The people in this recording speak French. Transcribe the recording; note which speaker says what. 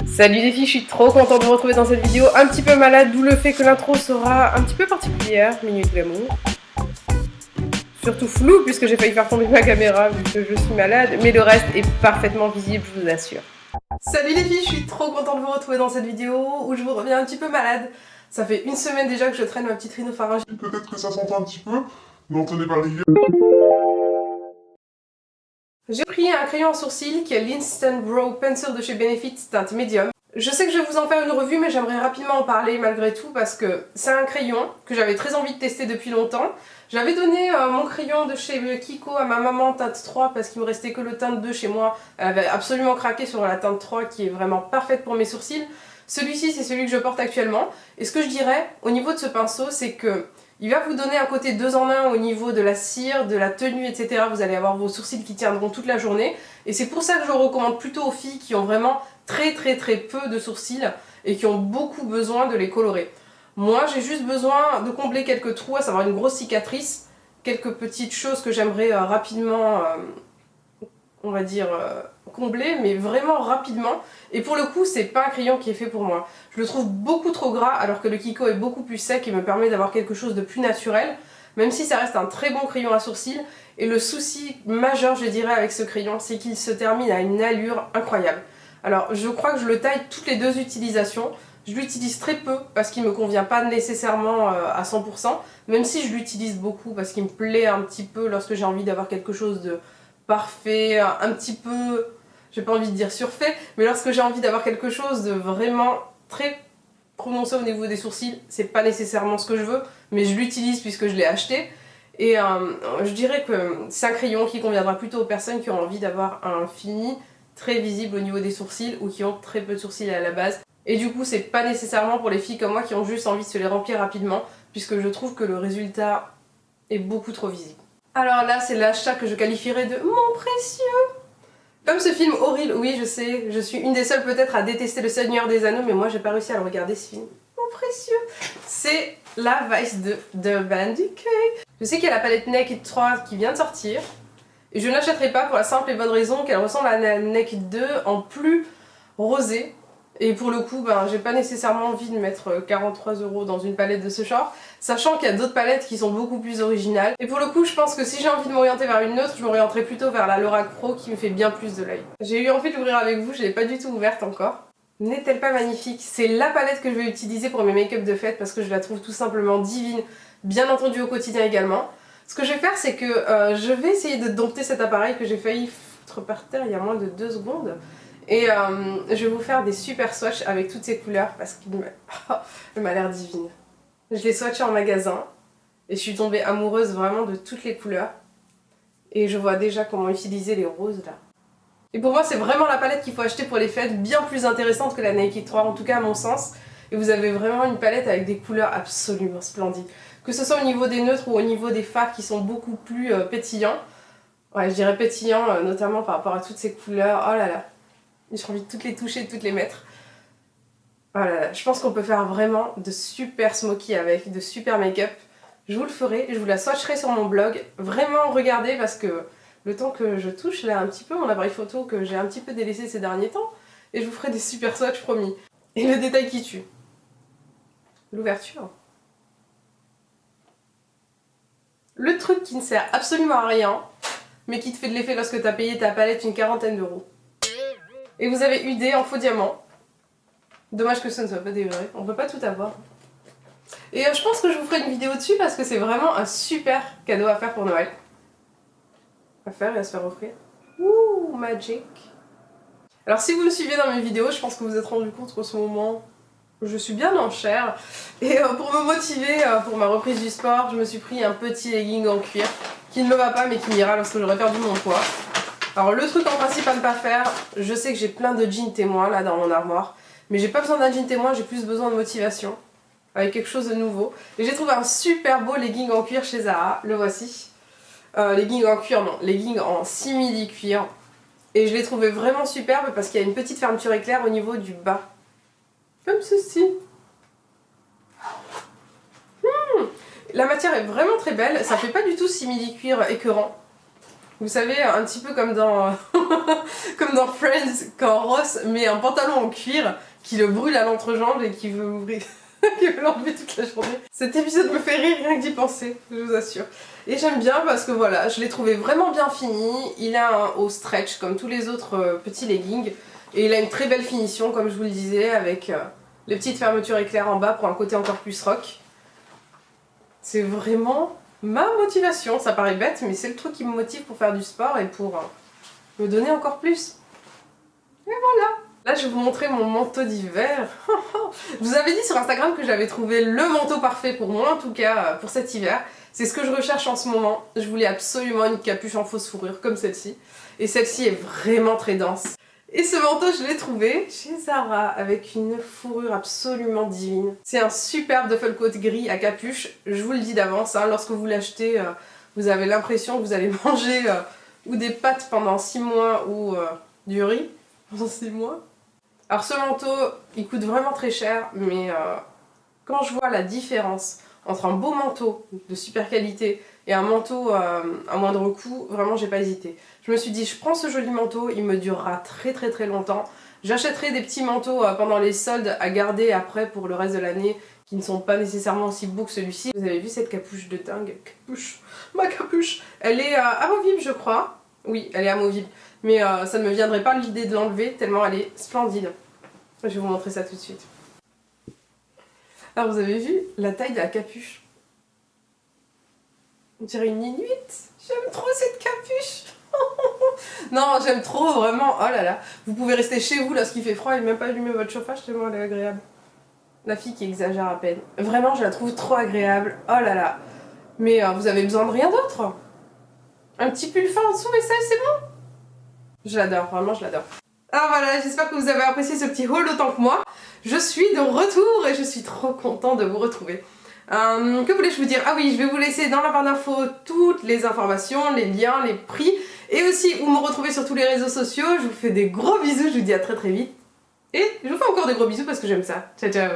Speaker 1: Salut les filles, je suis trop contente de vous retrouver dans cette vidéo un petit peu malade, d'où le fait que l'intro sera un petit peu particulière, minute glamour. Surtout flou puisque j'ai failli faire tomber ma caméra vu que je suis malade, mais le reste est parfaitement visible, je vous assure. Salut les filles, je suis trop contente de vous retrouver dans cette vidéo où je vous reviens un petit peu malade. Ça fait une semaine déjà que je traîne ma petite rhinopharyngite.
Speaker 2: Peut-être que ça s'entend un petit peu, n'en tenez pas rigueur.
Speaker 1: J'ai pris un crayon à sourcils qui est l'Instant Brow Pencil de chez Benefit, teinte médium. Je sais que je vais vous en faire une revue, mais j'aimerais rapidement en parler malgré tout parce que c'est un crayon que j'avais très envie de tester depuis longtemps. J'avais donné mon crayon de chez Kiko à ma maman teinte 3 parce qu'il me restait que le teinte 2 chez moi. Elle avait absolument craqué sur la teinte 3 qui est vraiment parfaite pour mes sourcils. Celui-ci, c'est celui que je porte actuellement. Et ce que je dirais au niveau de ce pinceau, c'est que il va vous donner un côté 2 en 1 au niveau de la cire, de la tenue, etc. Vous allez avoir vos sourcils qui tiendront toute la journée. Et c'est pour ça que je le recommande plutôt aux filles qui ont vraiment très peu de sourcils et qui ont beaucoup besoin de les colorer. Moi, j'ai juste besoin de combler quelques trous, à savoir une grosse cicatrice, quelques petites choses que j'aimerais rapidement, on va dire, combler, mais vraiment rapidement. Et pour le coup, c'est pas un crayon qui est fait pour moi. Je le trouve beaucoup trop gras, alors que le Kiko est beaucoup plus sec et me permet d'avoir quelque chose de plus naturel, même si ça reste un très bon crayon à sourcils. Et le souci majeur, je dirais, avec ce crayon, c'est qu'il se termine à une allure incroyable. Alors, je crois que je le taille toutes les 2 utilisations. Je l'utilise très peu parce qu'il me convient pas nécessairement à 100%, même si je l'utilise beaucoup parce qu'il me plaît un petit peu lorsque j'ai envie d'avoir quelque chose de parfait, un petit peu, j'ai pas envie de dire surfait, mais lorsque j'ai envie d'avoir quelque chose de vraiment très prononcé au niveau des sourcils, c'est pas nécessairement ce que je veux, mais je l'utilise puisque je l'ai acheté. Et je dirais que c'est un crayon qui conviendra plutôt aux personnes qui ont envie d'avoir un fini très visible au niveau des sourcils ou qui ont très peu de sourcils à la base. Et du coup, c'est pas nécessairement pour les filles comme moi qui ont juste envie de se les remplir rapidement, puisque je trouve que le résultat est beaucoup trop visible. Alors là, c'est l'achat que je qualifierais de mon précieux. Comme ce film horrible, oui, je sais, je suis une des seules peut-être à détester Le Seigneur des Anneaux, mais moi j'ai pas réussi à le regarder ce film. Mon précieux. C'est la Vice de Urban Decay. Je sais qu'il y a la palette Naked 3 qui vient de sortir, et je ne l'achèterai pas pour la simple et bonne raison qu'elle ressemble à la Naked 2 en plus rosé. Et pour le coup, ben, j'ai pas nécessairement envie de mettre 43 € dans une palette de ce genre, sachant qu'il y a d'autres palettes qui sont beaucoup plus originales. Et pour le coup, je pense que si j'ai envie de m'orienter vers une neutre, je m'orienterai plutôt vers la Lorac Pro qui me fait bien plus de l'œil. J'ai eu envie de l'ouvrir avec vous, je l'ai pas du tout ouverte encore. N'est-elle pas magnifique? C'est la palette que je vais utiliser pour mes make-up de fête parce que je la trouve tout simplement divine, bien entendu au quotidien également. Ce que je vais faire, c'est que je vais essayer de dompter cet appareil que j'ai failli foutre par terre il y a moins de 2 secondes. Et je vais vous faire des super swatchs avec toutes ces couleurs parce qu'il m'a l'air divine. Je l'ai swatché en magasin et je suis tombée amoureuse vraiment de toutes les couleurs. Et je vois déjà comment utiliser les roses là. Et pour moi, c'est vraiment la palette qu'il faut acheter pour les fêtes, bien plus intéressante que la Naked 3, en tout cas à mon sens. Et vous avez vraiment une palette avec des couleurs absolument splendides. Que ce soit au niveau des neutres ou au niveau des fards qui sont beaucoup plus pétillants. Ouais, je dirais pétillants, notamment par rapport à toutes ces couleurs. Oh là là. J'ai envie de toutes les toucher, de toutes les mettre. Voilà, je pense qu'on peut faire vraiment de super smoky avec, de super make-up. Je vous le ferai, je vous la swatcherai sur mon blog. Vraiment regardez parce que le temps que je touche là un petit peu mon appareil photo que j'ai un petit peu délaissé ces derniers temps, et je vous ferai des super swatchs promis. Et le détail qui tue. L'ouverture. Le truc qui ne sert absolument à rien, mais qui te fait de l'effet lorsque tu as payé ta palette une 40aine d'euros. Et vous avez UD en faux diamant. Dommage que ce ne soit pas des vrais, on peut pas tout avoir. Et je pense que je vous ferai une vidéo dessus parce que c'est vraiment un super cadeau à faire pour Noël. À faire et à se faire offrir. Ouh, magic. Alors si vous me suivez dans mes vidéos, je pense que vous vous êtes rendu compte qu'en ce moment, je suis bien en chair. Et pour me motiver pour ma reprise du sport, je me suis pris un petit legging en cuir qui ne me va pas mais qui m'ira lorsque j'aurai perdu mon poids. Alors le truc en principe à ne pas faire, je sais que j'ai plein de jeans témoins là dans mon armoire, mais j'ai pas besoin d'un jean témoin, j'ai plus besoin de motivation, avec quelque chose de nouveau. Et j'ai trouvé un super beau legging en cuir chez Zara, le voici. Legging en cuir, non, legging en simili cuir. Et je l'ai trouvé vraiment superbe parce qu'il y a une petite fermeture éclair au niveau du bas. Comme ceci. La matière est vraiment très belle, ça fait pas du tout simili cuir écœurant. Vous savez, un petit peu comme dans, comme dans Friends, quand Ross met un pantalon en cuir qui le brûle à l'entrejambe et qui veut l'ouvrir, qui veut l'enlever toute la journée. Cet épisode me fait rire rien que d'y penser, je vous assure. Et j'aime bien parce que voilà, je l'ai trouvé vraiment bien fini. Il a un haut stretch comme tous les autres petits leggings. Et il a une très belle finition, comme je vous le disais, avec les petites fermetures éclairs en bas pour un côté encore plus rock. C'est vraiment ma motivation. Ça paraît bête, mais c'est le truc qui me motive pour faire du sport et pour me donner encore plus. Et voilà. Là, je vais vous montrer mon manteau d'hiver. Je vous avais dit sur Instagram que j'avais trouvé le manteau parfait pour moi, en tout cas pour cet hiver. C'est ce que je recherche en ce moment. Je voulais absolument une capuche en fausse fourrure comme celle-ci. Et celle-ci est vraiment très dense. Et ce manteau, je l'ai trouvé chez Zara avec une fourrure absolument divine. C'est un superbe duffel-coat gris à capuche. Je vous le dis d'avance, hein, lorsque vous l'achetez, vous avez l'impression que vous allez manger ou des pâtes pendant 6 mois ou du riz pendant 6 mois. Alors ce manteau, il coûte vraiment très cher, mais quand je vois la différence entre un beau manteau de super qualité et un manteau à moindre coût, vraiment j'ai pas hésité. Je me suis dit, je prends ce joli manteau, il me durera très très très longtemps. J'achèterai des petits manteaux pendant les soldes à garder après pour le reste de l'année, qui ne sont pas nécessairement aussi beaux que celui-ci. Vous avez vu cette capuche de dingue? Capuche, ma capuche. Elle est amovible je crois. Oui, elle est amovible. Mais ça ne me viendrait pas l'idée de l'enlever tellement elle est splendide. Je vais vous montrer ça tout de suite. Alors vous avez vu la taille de la capuche? On dirait une Inuit. J'aime trop cette capuche. Non, j'aime trop, vraiment. Oh là là. Vous pouvez rester chez vous lorsqu'il fait froid et même pas allumer votre chauffage tellement elle est agréable. La fille qui exagère à peine. Vraiment, je la trouve trop agréable. Oh là là. Mais vous avez besoin de rien d'autre. Un petit pull fin en dessous et ça, c'est bon. Je l'adore, vraiment, je l'adore. Alors voilà, j'espère que vous avez apprécié ce petit haul autant que moi. Je suis de retour et je suis trop contente de vous retrouver. Que voulais-je vous dire? Ah oui, je vais vous laisser dans la barre d'infos toutes les informations, les liens, les prix et aussi où me retrouver sur tous les réseaux sociaux. Je vous fais des gros bisous, je vous dis à très très vite. Et je vous fais encore des gros bisous parce que j'aime ça. Ciao ciao.